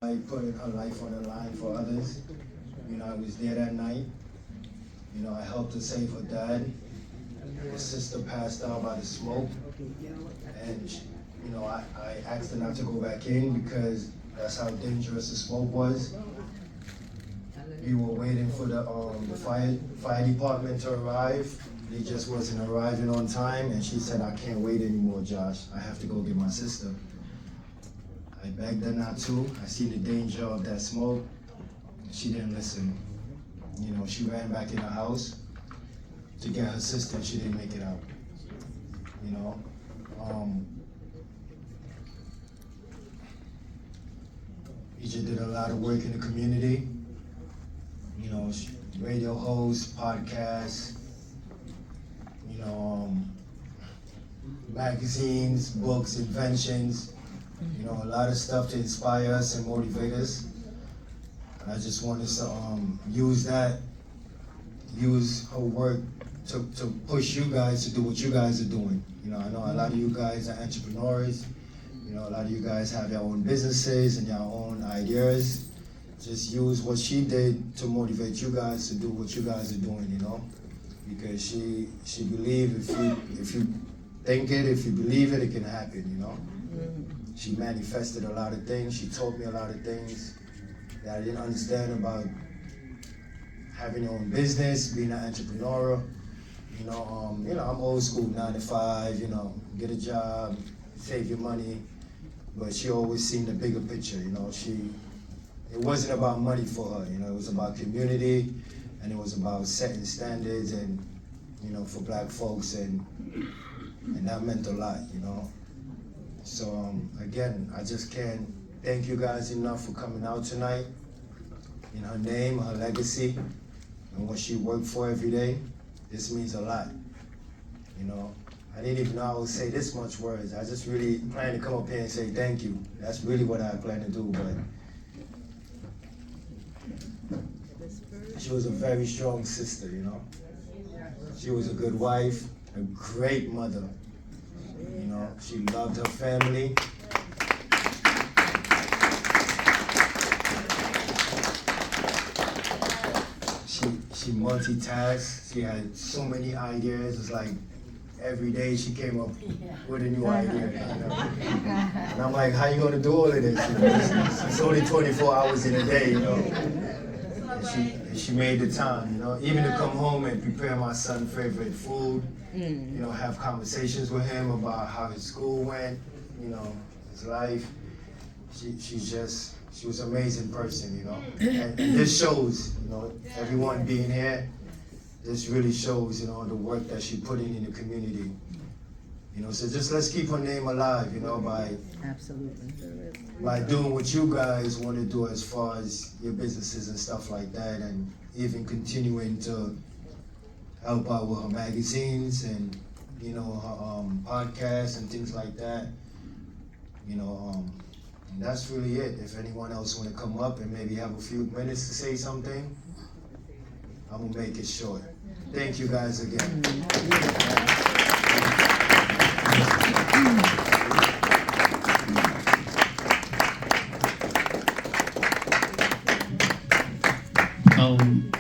Like putting her life on the line for others. I was there that night. I helped her save her dad. Her sister passed out by the smoke. And, I asked her not to go back in because that's how dangerous the smoke was. We were waiting for the fire department to arrive. They just wasn't arriving on time, and she said, "I can't wait anymore, Josh. I have to go get my sister." I begged her not to. I seen the danger of that smoke. She didn't listen. She ran back in the house to get her sister. She didn't make it out. Ija did a lot of work in the community. Radio host, podcasts, magazines, books, inventions, a lot of stuff to inspire us and motivate us. And I just wanted to use her work to push you guys to do what you guys are doing. I know a lot of you guys are entrepreneurs. A lot of you guys have your own businesses and your own ideas. Just use what she did to motivate you guys to do what you guys are doing, because she believed if you think it, if you believe it, it can happen, She manifested a lot of things. She taught me a lot of things that I didn't understand about having your own business, being an entrepreneur. I'm old school, 9 to 5, get a job, save your money. But she always seen the bigger picture, It wasn't about money for her, it was about community, and it was about setting standards and, for black folks, and that meant a lot, So again, I just can't thank you guys enough for coming out tonight. In her name, her legacy, and what she worked for every day, this means a lot, I didn't even know I would say this much words. I just really planned to come up here and say thank you. That's really what I planned to do, but she was a very strong sister, She was a good wife, a great mother. She loved her family. She multitasked. She had so many ideas. It's like every day she came up with a new idea. And I'm like, how you gonna do all of this? It's only 24 hours in a day, And she made the time, even to come home and prepare my son's favorite food, have conversations with him about how his school went, his life. She was an amazing person, And this shows, everyone being here, this really shows, the work that she put in the community. So just let's keep her name alive, by doing what you guys want to do as far as your businesses and stuff like that, and even continuing to help out with her magazines and, her podcasts and things like that. And that's really it. If anyone else want to come up and maybe have a few minutes to say something, I'm going to make it short. Thank you guys again.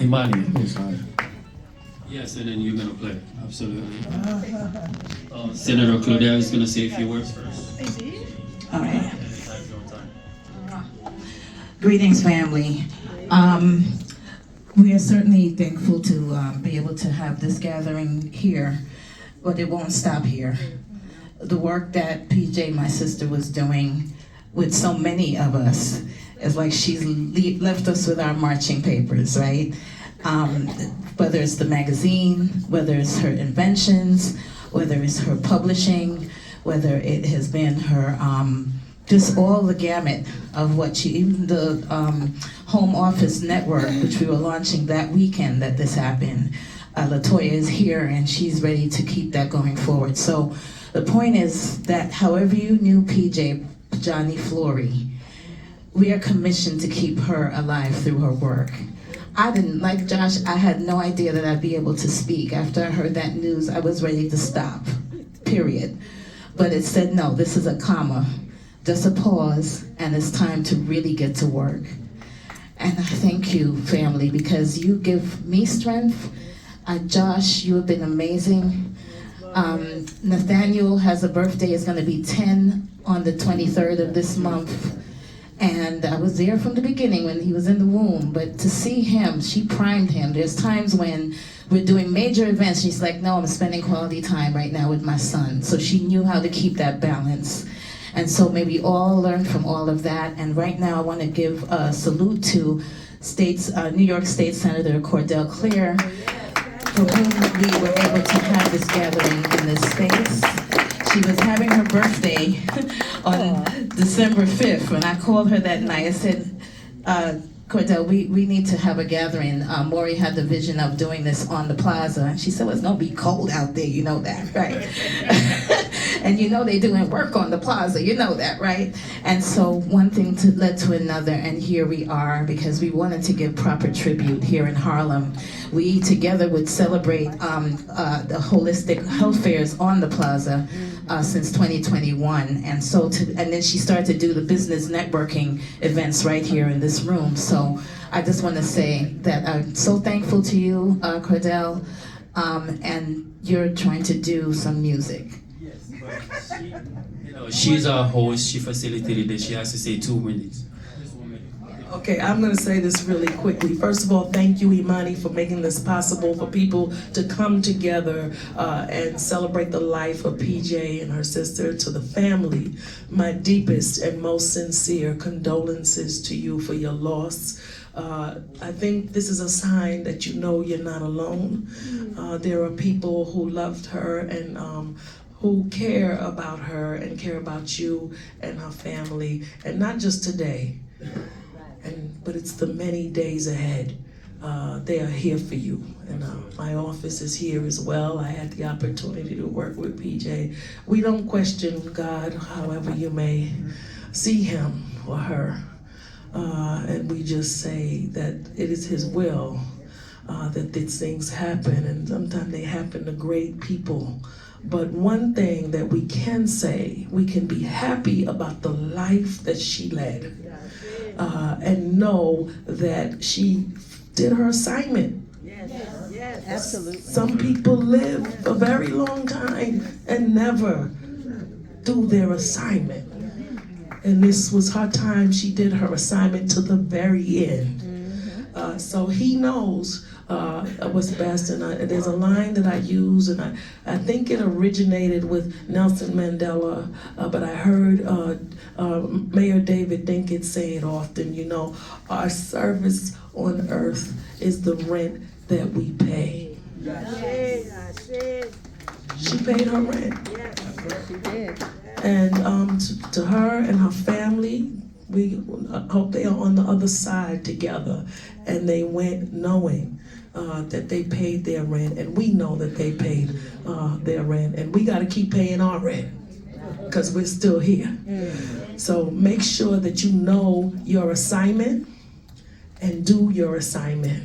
Imani, who's on? Yes, and then you're going to play. Absolutely. Senator Claudia is going to say a few words first. All right. Greetings, family. We are certainly thankful to be able to have this gathering here, but it won't stop here. The work that PJ, my sister, was doing with so many of us is like she's left us with our marching papers, right? Whether it's the magazine, whether it's her inventions, whether it's her publishing, whether it has been her just all the gamut of what she, even the home office network, which we were launching that weekend that this happened. LaToya is here and she's ready to keep that going forward. So the point is that however you knew PJ, Johnny Flory, we are commissioned to keep her alive through her work. I didn't, like Josh, I had no idea that I'd be able to speak. After I heard that news, I was ready to stop, period. But it said, no, this is a comma. just a pause, and it's time to really get to work. And I thank you, family, because you give me strength. Josh, you have been amazing. Nathaniel has a birthday, is gonna be 10 on the 23rd of this month. And I was there from the beginning when he was in the womb, but to see him, she primed him. There's times when we're doing major events, she's like, no, I'm spending quality time right now with my son. So she knew how to keep that balance. And so may we all learn from all of that. And right now I want to give a salute to New York State Senator Cordell Clear, for whom we were able to have this gathering in this space. She was having her birthday on December 5th. When I called her that night, I said, Cordell, we need to have a gathering. Maury had the vision of doing this on the plaza. And she said, well, it's gonna be cold out there, you know that, right? And you know they're doing work on the plaza, you know that, right? And so one thing led to another, and here we are, because we wanted to give proper tribute here in Harlem. We together would celebrate the holistic health fairs on the plaza since 2021. And so and then she started to do the business networking events right here in this room. So I just want to say that I'm so thankful to you, Cordell, and you're trying to do some music. She's our host. She facilitated it. She has to say 2 minutes. Okay, I'm going to say this really quickly. First of all, thank you, Imani, for making this possible for people to come together and celebrate the life of PJ and her sister. To the family, my deepest and most sincere condolences to you for your loss. I think this is a sign that you know you're not alone. There are people who loved her and who care about her and care about you and her family, and not just today, but it's the many days ahead. They are here for you, and my office is here as well. I had the opportunity to work with PJ. We don't question God, however you may see him or her, and we just say that it is his will that these things happen, and sometimes they happen to great people. But one thing that we can say, we can be happy about the life that she led, and know that she did her assignment. Yes, absolutely. Some people live a very long time and never do their assignment. And this was her time. She did her assignment to the very end. So he knows what's best, and there's a line that I use, and I think it originated with Nelson Mandela, but I heard Mayor David Dinkins say it often, you know, our service on earth is the rent that we pay. She paid her rent. Yes, she did. And to her and her family, we hope they are on the other side together, and they went knowing that they paid their rent, and we know that they paid their rent, and we got to keep paying our rent because we're still here. So make sure that you know your assignment and do your assignment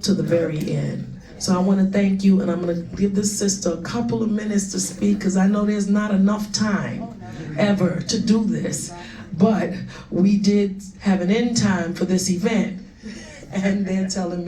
to the very end. So I want to thank you, and I'm going to give this sister a couple of minutes to speak, because I know there's not enough time ever to do this, but we did have an end time for this event, and they're telling me